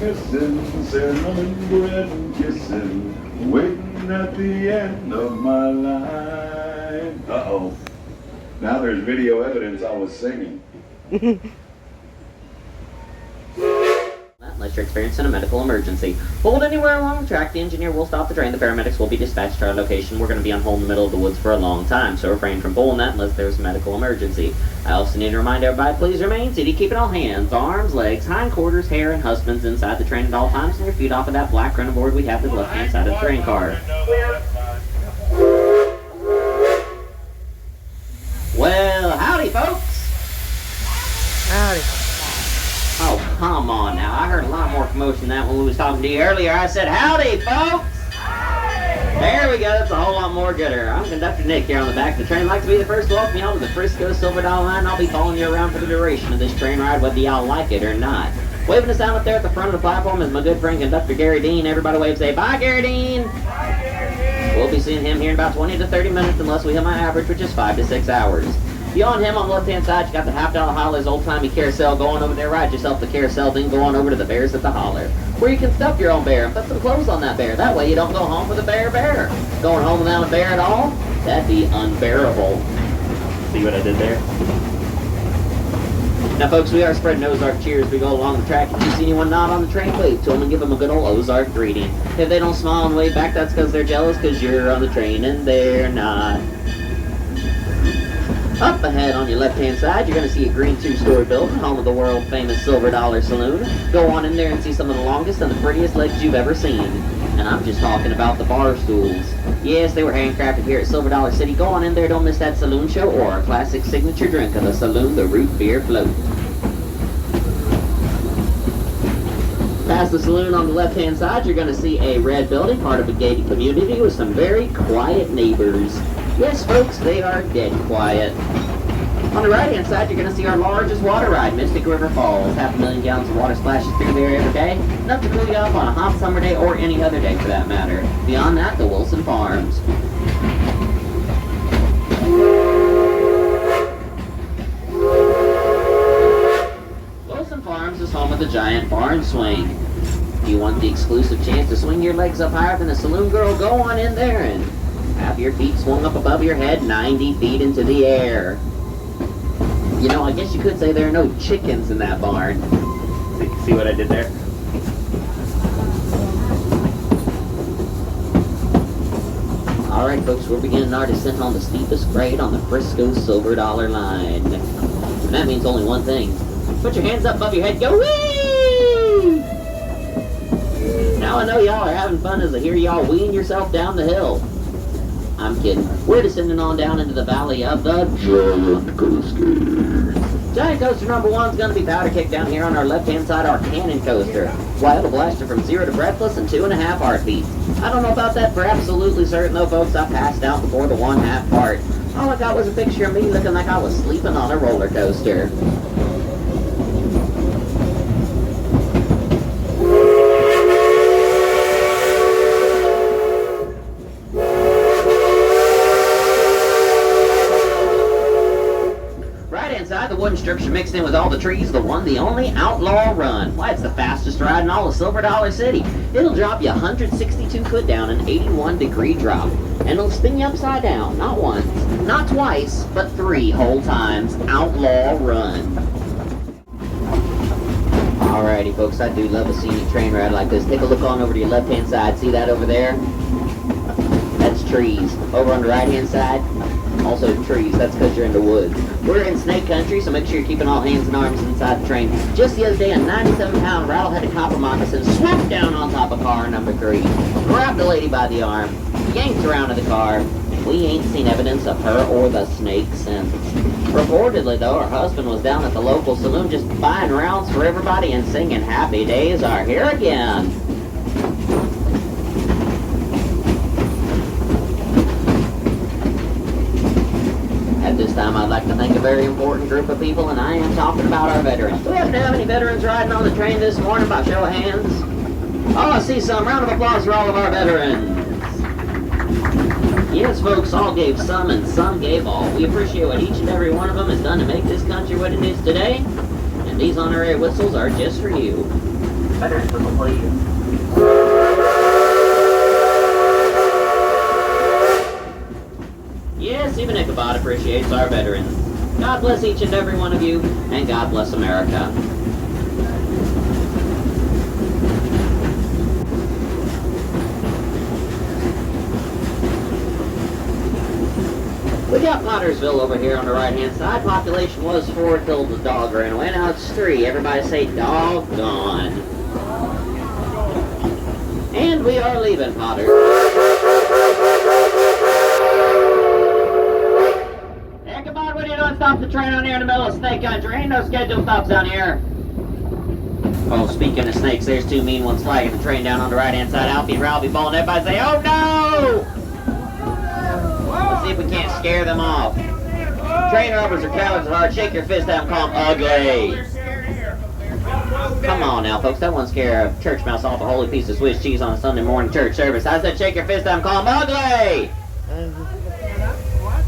missing cinnamon bread and kissing, waiting at the end of my line. Uh-oh. Now there's video evidence I was singing. Unless you're experiencing a medical emergency. Hold anywhere along the track, the engineer will stop the train, the paramedics will be dispatched to our location. We're going to be on hold in the middle of the woods for a long time, so refrain from pulling that unless there's a medical emergency. I also need to remind everybody, please remain seated, keeping all hands, arms, legs, hindquarters, hair, and husbands inside the train at all times, and your feet off of that black running board we have to the left-hand side of the train car. Well, howdy, folks. Howdy. Oh, come on now. I heard a lot more commotion than that when we was talking to you earlier. I said, howdy, folks! Howdy! There we go. That's a whole lot more gooder. I'm Conductor Nick here on the back of the train. I'd like to be the first to welcome y'all to the Frisco Silver Dollar Line. I'll be following you around for the duration of this train ride, whether y'all like it or not. Waving us down up there at the front of the platform is my good friend, Conductor Gary Dean. Everybody wave, say, bye, Gary Dean! Bye, Gary Dean! We'll be seeing him here in about 20 to 30 minutes unless we hit my average, which is 5 to 6 hours. Beyond him, on the left-hand side, you got the $50 Hollers old-timey carousel. Go on over there, ride yourself the carousel, then go on over to the Bears at the Holler, where you can stuff your own bear and put some clothes on that bear. That way you don't go home with a bear. Going home without a bear at all? That'd be unbearable. See what I did there? Now, folks, we are spreading Ozark cheers as we go along the track. If you see anyone nod on the train, wave to them and give them a good old Ozark greeting. If they don't smile and wave back, that's because they're jealous because you're on the train and they're not. Up ahead on your left-hand side, you're going to see a green two-story building, home of the world-famous Silver Dollar Saloon. Go on in there and see some of the longest and the prettiest legs you've ever seen. And I'm just talking about the bar stools. Yes, they were handcrafted here at Silver Dollar City. Go on in there, don't miss that saloon show or our classic signature drink of the saloon, the root beer float. Past the saloon on the left-hand side, you're going to see a red building, part of a gated community with some very quiet neighbors. Yes, folks, they are dead quiet. On the right-hand side, you're going to see our largest water ride, Mystic River Falls. 500,000 gallons of water splashes through there every day. Enough to cool you off on a hot summer day or any other day for that matter. Beyond that, the Wilson Farms. Wilson Farms is home of the giant barn swing. If you want the exclusive chance to swing your legs up higher than a saloon girl, go on in there and have your feet swung up above your head 90 feet into the air. You know, I guess you could say there are no chickens in that barn. See what I did there? Alright, folks, we're beginning our descent on the steepest grade on the Frisco Silver Dollar Line. And that means only one thing. Put your hands up above your head, go whee! Now I know y'all are having fun as I hear y'all weeing yourself down the hill. I'm kidding. We're descending on down into the valley of the Giant Coaster. Giant Coaster number 1 is going to be powder kick down here on our left-hand side, our Cannon Coaster. Why, it'll blast you from 0 to breathless in 2.5 heartbeats. I don't know about that for absolutely certain, though, folks. I passed out before the 1/2 part. All I got was a picture of me looking like I was sleeping on a roller coaster. The wooden structure mixed in with all the trees, the one, the only Outlaw Run. Why, it's the fastest ride in all of Silver Dollar City. It'll drop you 162 foot down an 81-degree drop. And it'll spin you upside down, not once, not twice, but 3 whole times. Outlaw Run. Alrighty, folks, I do love a scenic train ride like this. Take a look on over to your left-hand side. See that over there? That's trees. Over on the right-hand side, also trees. That's because you're in the woods. We're in snake country, so make sure you're keeping all hands and arms inside the train. Just the other day, a 97-pound rattle-headed copper moccasin swooped down on top of car number 3, grabbed the lady by the arm, yanked her out of the car, and we ain't seen evidence of her or the snake since. Reportedly, though, her husband was down at the local saloon just buying rounds for everybody and singing "Happy Days Are Here Again." At this time, I'd like to thank a very important group of people, and I am talking about our veterans. Do we happen to have any veterans riding on the train this morning by show of hands? Oh, I see some. Round of applause for all of our veterans. Yes, folks, all gave some and some gave all. We appreciate what each and every one of them has done to make this country what it is today, and these honorary whistles are just for you. Veterans whistle, please. Yes, even Ichabod appreciates our veterans. God bless each and every one of you, and God bless America. We got Pottersville over here on the right-hand side. Population was 4 till the dog ran away. Now it's 3. Everybody say doggone. And we are leaving Potter. Hey, come on, what are you doing? Stop the train on here in the middle of snake country. Ain't no scheduled stops down here. Oh, speaking of snakes, there's 2 mean ones flagging the train down on the right-hand side. Alfie and Ralphie bawling. Everybody say, oh no! Let's see if we can't scare them off. Train robbers are cowards at heart. Shake your fist at them, call them ugly. Come on now, folks. That won't scare a church mouse off a holy piece of Swiss cheese on a Sunday morning church service. I said shake your fist at them, call them ugly. What?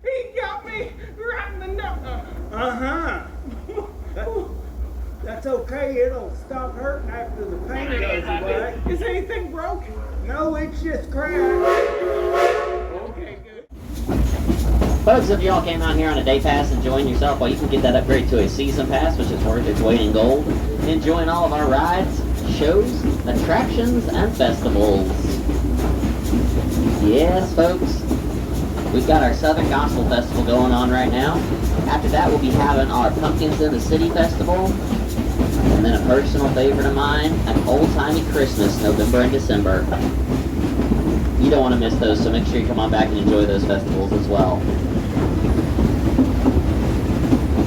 He got me right in the nose. Uh-huh. That's okay. It'll stop hurting after the pain goes away. Is anything broken? No, it's just cracked. Okay, good. Folks, if y'all came out here on a day pass enjoying yourself, well, you can get that upgrade to a season pass, which is worth its weight in gold. Enjoying all of our rides, shows, attractions, and festivals. Yes, folks. We've got our Southern Gospel Festival going on right now. After that, we'll be having our Pumpkins in the City Festival. And then a personal favorite of mine, an old-timey Christmas, November and December. You don't want to miss those, so make sure you come on back and enjoy those festivals as well.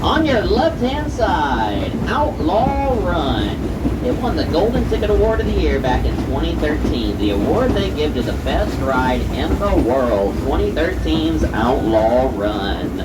On your left-hand side, Outlaw Run. It won the Golden Ticket Award of the Year back in 2013. The award they give to the best ride in the world. 2013's Outlaw Run.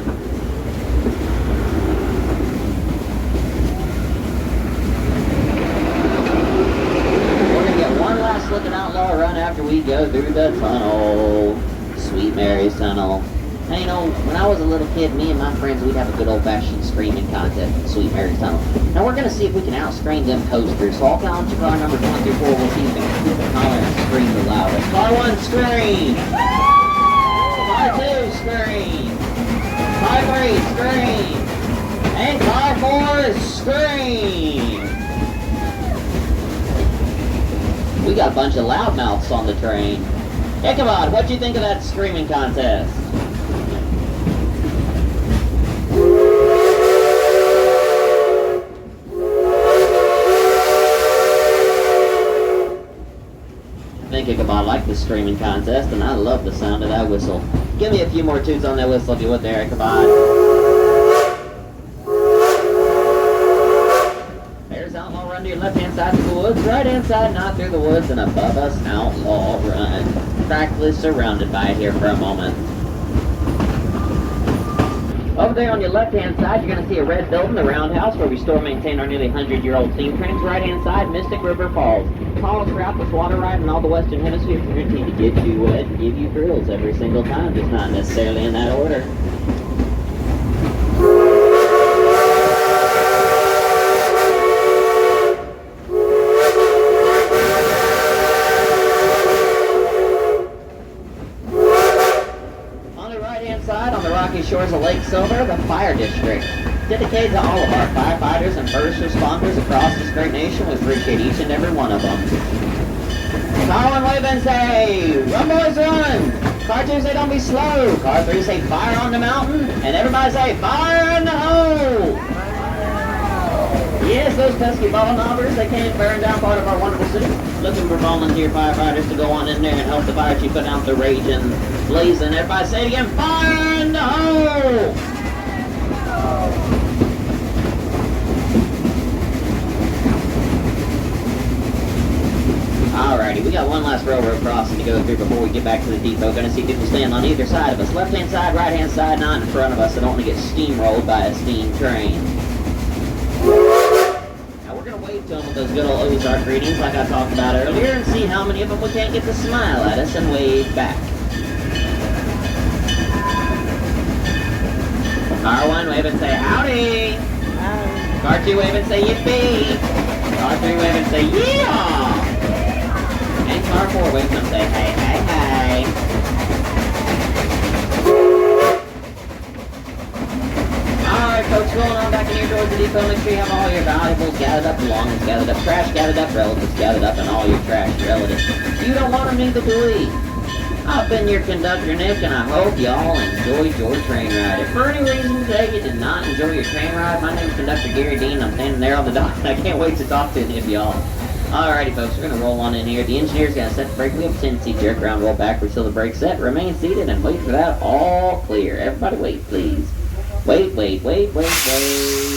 We're going to get one last look at Outlaw Run after we go through the tunnel. Sweet Mary's Tunnel. Now, you know, when I was a little kid, me and my friends, we'd have a good old-fashioned screaming contest at Sweet Mary's Tunnel. Now, we're going to see if we can out-scream them coasters. So I'll count to car numbers 1 through 4. We'll see if we can holler and scream the loudest. Car 1, scream! Car 2, scream! Car 3, scream! And car 4, scream! We got a bunch of loudmouths on the train. Ichabod, what do you think of that screaming contest? I think Ichabod liked the screaming contest, and I love the sound of that whistle. Give me a few more toots on that whistle if you would there, Ichabod. There's Outlaw Run to your left-hand side through the woods, right-hand side not through the woods, and above us, Outlaw Run. Practically surrounded by it here for a moment. Over there on your left-hand side, you're going to see a red building, the Roundhouse, where we store and maintain our nearly 100-year-old steam trains. Right-hand side, Mystic River Falls. Tallest strapless water ride in all the Western Hemisphere, guaranteed to get you wet and give you thrills every single time, just not necessarily in that order. On the rocky shores of Lake Silver, the Fire District. Dedicated to all of our firefighters and first responders across this great nation, we appreciate each and every one of them. Car 1 wave and say, run boys run! Car 2 say don't be slow! Car 3 say fire on the mountain! And everybody say fire in the hole! Yes, those pesky ball knobbers, they can't burn down part of our wonderful city. Looking for volunteer firefighters to go on in there and help the fire chief put out the raging, blazing. Everybody say it again, fire in the hole! Alrighty, we got one last railroad crossing to go through before we get back to the depot. Gonna see people standing on either side of us. Left-hand side, right-hand side, not in front of us. I don't want to get steamrolled by a steam train. Now we're going to wave to them with those good old Ozark greetings like I talked about earlier and see how many of them we can't get to smile at us and wave back. Car 1 wave and say howdy. Car 2 wave and say yippee. Car 3 wave and say, yeah! And car 4 wave and say, hey, hey, hey. Alright, folks, going on back in here towards the depot. Make sure you have all your valuables gathered up, belongings gathered up, trash gathered up, relatives gathered up, and all your trash relatives. You don't want them, neither do we. I've been your conductor, Nick, and I hope y'all enjoyed your train ride. If for any reason today you did not enjoy your train ride, my name is Conductor Gary Dean. I'm standing there on the dock, and I can't wait to talk to any of y'all. Alrighty, folks, we're going to roll on in here. The engineer's going to set the brake wheel, tendency jerk around, roll backwards till the brake's set, remain seated, and wait for that all clear. Everybody wait, please. Wait, wait, wait, wait, wait.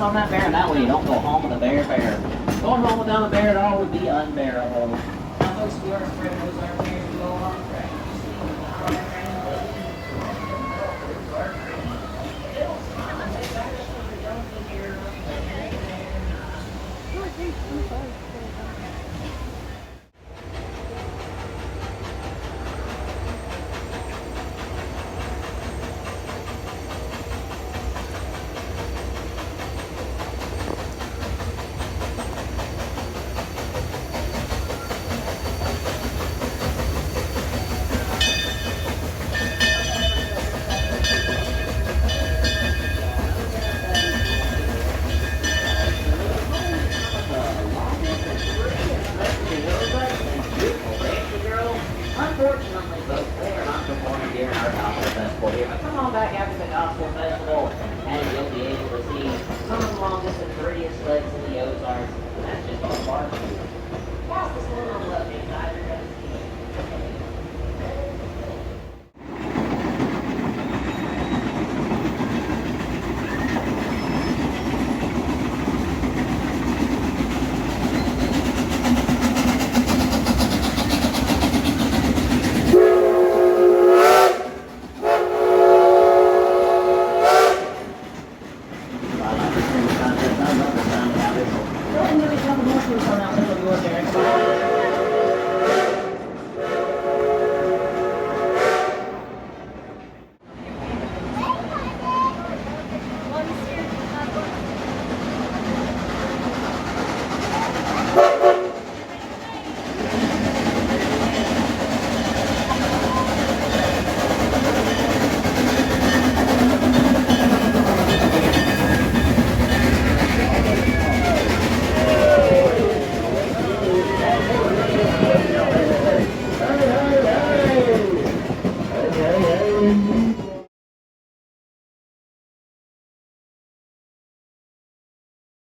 On that bear, and that way you don't go home with a bear. Going home without a bear at all would be unbearable. Now, folks, we are spreading those our bears to go along the track. more shoes on that little yours there.